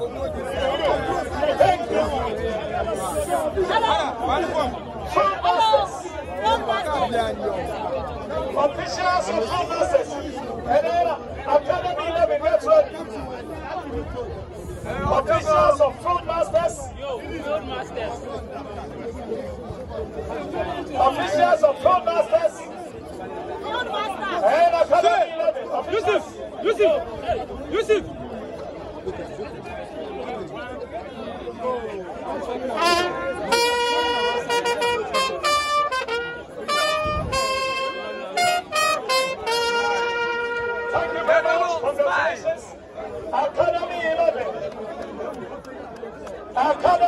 Thank you. Officials of Food Masters. And then Academy 11 gets ready. Officials of Food Masters. Officials of Food Masters. And Academy 11. Yusuf! Thank you very much. Congratulations. Academy 11. Academy